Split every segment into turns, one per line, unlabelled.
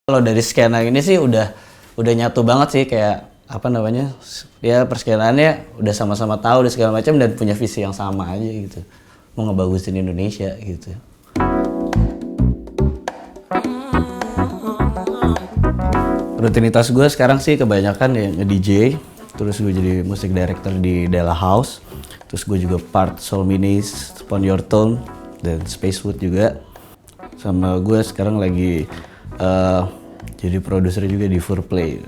Kalau dari skena ini sih udah nyatu banget sih, kayak apa namanya, ya perskenanya udah sama-sama tahu dan segala macam dan punya visi yang sama aja gitu, mau ngebagusin Indonesia gitu. Rutinitas gue sekarang sih kebanyakan ya nge-DJ, terus gue jadi music director di Della House, terus gue juga part Soul Minis, Upon Your Tone, dan Spacewood juga. Sama gue sekarang lagi jadi produser juga di Fourplay.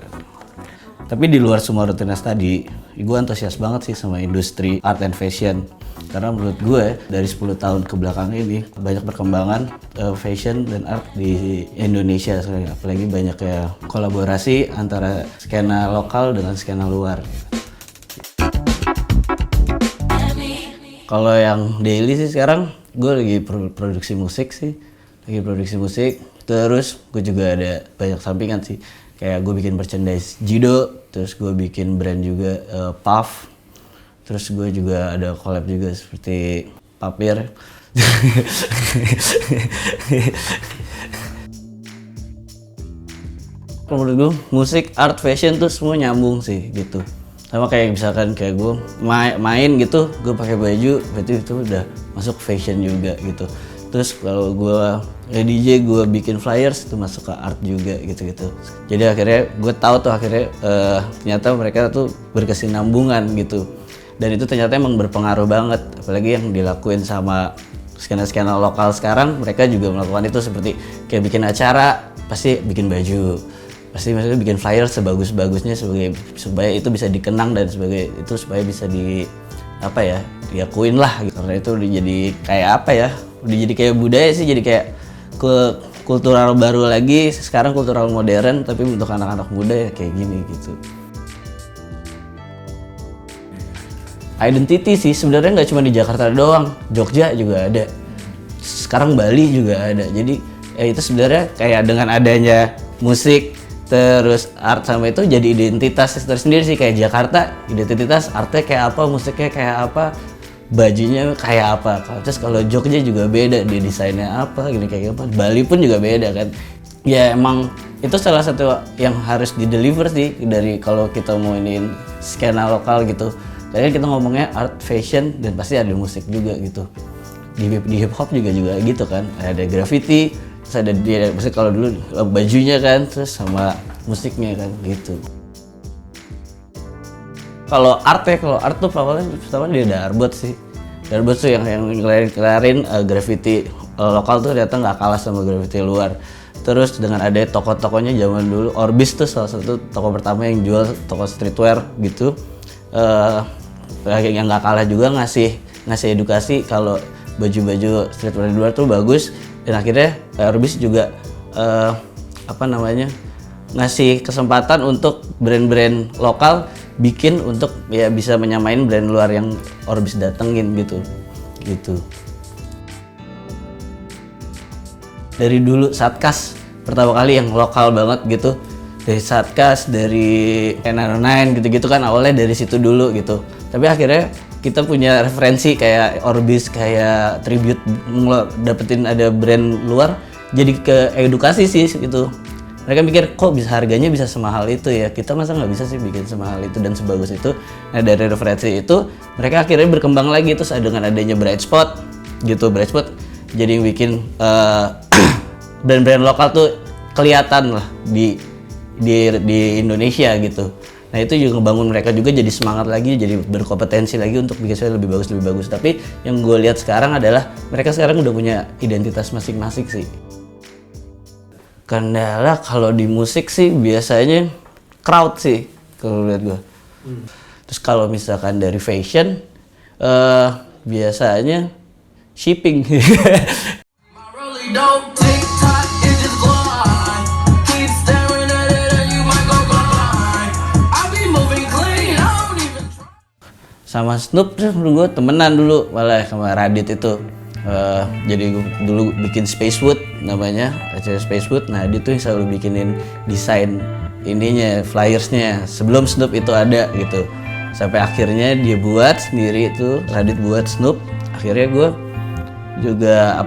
Tapi di luar semua rutinitas tadi, gue antusias banget sih sama industri art and fashion. Karena menurut gue dari 10 tahun ke belakang ini banyak perkembangan fashion dan art di Indonesia. Apalagi banyak ya kolaborasi antara skena lokal dengan skena luar. Kalau yang daily sih sekarang gue lagi produksi musik sih. Terus gue juga ada banyak sampingan sih, kayak gue bikin merchandise Jido, terus gue bikin brand juga Puff, terus gue juga ada collab juga seperti Papir. Menurut gue musik, art, fashion tuh semua nyambung sih gitu. Sama kayak misalkan kayak gue main gitu, gue pakai baju, berarti itu udah masuk fashion juga gitu. Terus kalau gue DJ, gue bikin flyers, itu masuk ke art juga gitu-gitu. Jadi akhirnya gue tahu tuh ternyata mereka tuh berkesinambungan gitu. Dan itu ternyata emang berpengaruh banget, apalagi yang dilakuin sama skena-skena lokal sekarang. Mereka juga melakukan itu, seperti kayak bikin acara, pasti bikin baju, pasti maksudnya bikin flyer sebagus-bagusnya supaya itu bisa dikenang dan supaya bisa diakuin lah gitu. Karena itu udah jadi kayak udah jadi kayak budaya sih, jadi kayak kultural baru lagi, sekarang kultural modern tapi untuk anak-anak muda ya kayak gini gitu. Identity sih sebenarnya nggak cuma di Jakarta doang, Jogja juga ada, sekarang Bali juga ada. Jadi ya itu sebenarnya kayak dengan adanya musik terus art sama itu jadi identitas tersendiri sih. Kayak Jakarta identitas artnya kayak apa, musiknya kayak apa, bajunya kayak apa. Terus kalau Jogja juga beda, dia desainnya apa, gini kayak apa. Bali pun juga beda kan. Ya emang itu salah satu yang harus di-deliver sih dari kalau kita mau iniin skena lokal gitu. Tadi kita ngomongnya art, fashion, dan pasti ada musik juga gitu. Di hip hop juga gitu kan. Ada graffiti, terus ada dia, maksudnya kalau dulu bajunya kan, terus sama musiknya kan gitu. Kalau art tuh pertama dia Darbot sih. Darbot tuh yang ngelarin graffiti lokal tuh ternyata nggak kalah sama graffiti luar. Terus dengan ada toko-tokonya zaman dulu, Orbis tuh salah satu toko pertama yang jual toko streetwear gitu. Yang nggak kalah juga ngasih edukasi kalau baju-baju streetwear di luar tuh bagus. Dan akhirnya Orbis juga ngasih kesempatan untuk brand-brand lokal bikin untuk ya bisa menyamain brand luar yang Orbis datengin gitu. Dari dulu Satkas pertama kali yang lokal banget gitu, dari Satkas, dari N9 gitu-gitu kan, awalnya dari situ dulu gitu. Tapi akhirnya kita punya referensi kayak Orbis, kayak Tribute, dapetin ada brand luar, jadi ke edukasi sih gitu. Mereka mikir kok harganya bisa semahal itu ya, kita masa nggak bisa sih bikin semahal itu dan sebagus itu. Nah dari referensi itu mereka akhirnya berkembang lagi, terus dengan adanya Bright Spot gitu, Bright Spot jadi yang bikin brand-brand lokal tuh kelihatan lah di Indonesia gitu. Nah itu juga ngebangun mereka juga jadi semangat lagi, jadi berkompetensi lagi untuk bikin sesuatu lebih bagus. Tapi yang gue lihat sekarang adalah mereka sekarang udah punya identitas masing-masing sih. Kendala kalau di musik sih biasanya crowd sih kalau lihat gue. Terus kalau misalkan dari fashion biasanya shipping. Sama Snoop tuh menurut gue temenan dulu malah sama Radit itu. Jadi gue dulu bikin Spacewood namanya, acara Spacewood. Nah dia tuh selalu bikinin desain ininya, flyersnya sebelum Snoop itu ada gitu. Sampai akhirnya dia buat sendiri itu, Radit buat Snoop. Akhirnya gue juga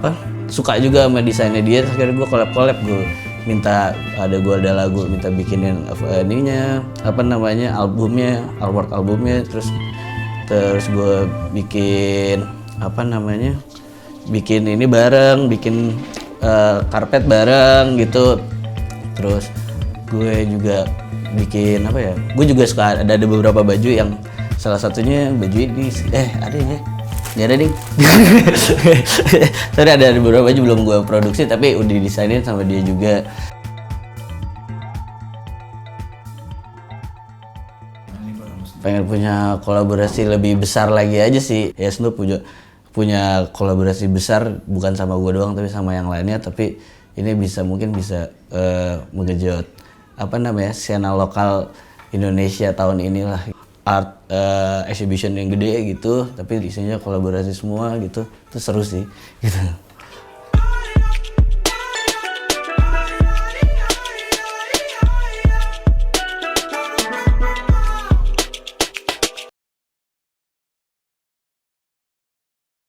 suka juga sama desainnya dia. Akhirnya gue collab gue minta ada lagu minta bikinin albumnya, artwork albumnya, terus gue bikin bikin ini bareng, bikin karpet bareng gitu. Terus gue juga bikin gue juga suka ada beberapa baju yang salah satunya baju ini ada ya nggak ada ding. Sorry, ada beberapa baju belum gue produksi tapi udah didesainin sama dia juga. Pengen punya kolaborasi lebih besar lagi aja sih. Ya Snoop punya kolaborasi besar bukan sama gue doang tapi sama yang lainnya, tapi ini mungkin bisa mengejut skena lokal Indonesia tahun inilah. Art exhibition yang gede gitu tapi isinya kolaborasi semua gitu, itu seru sih gitu.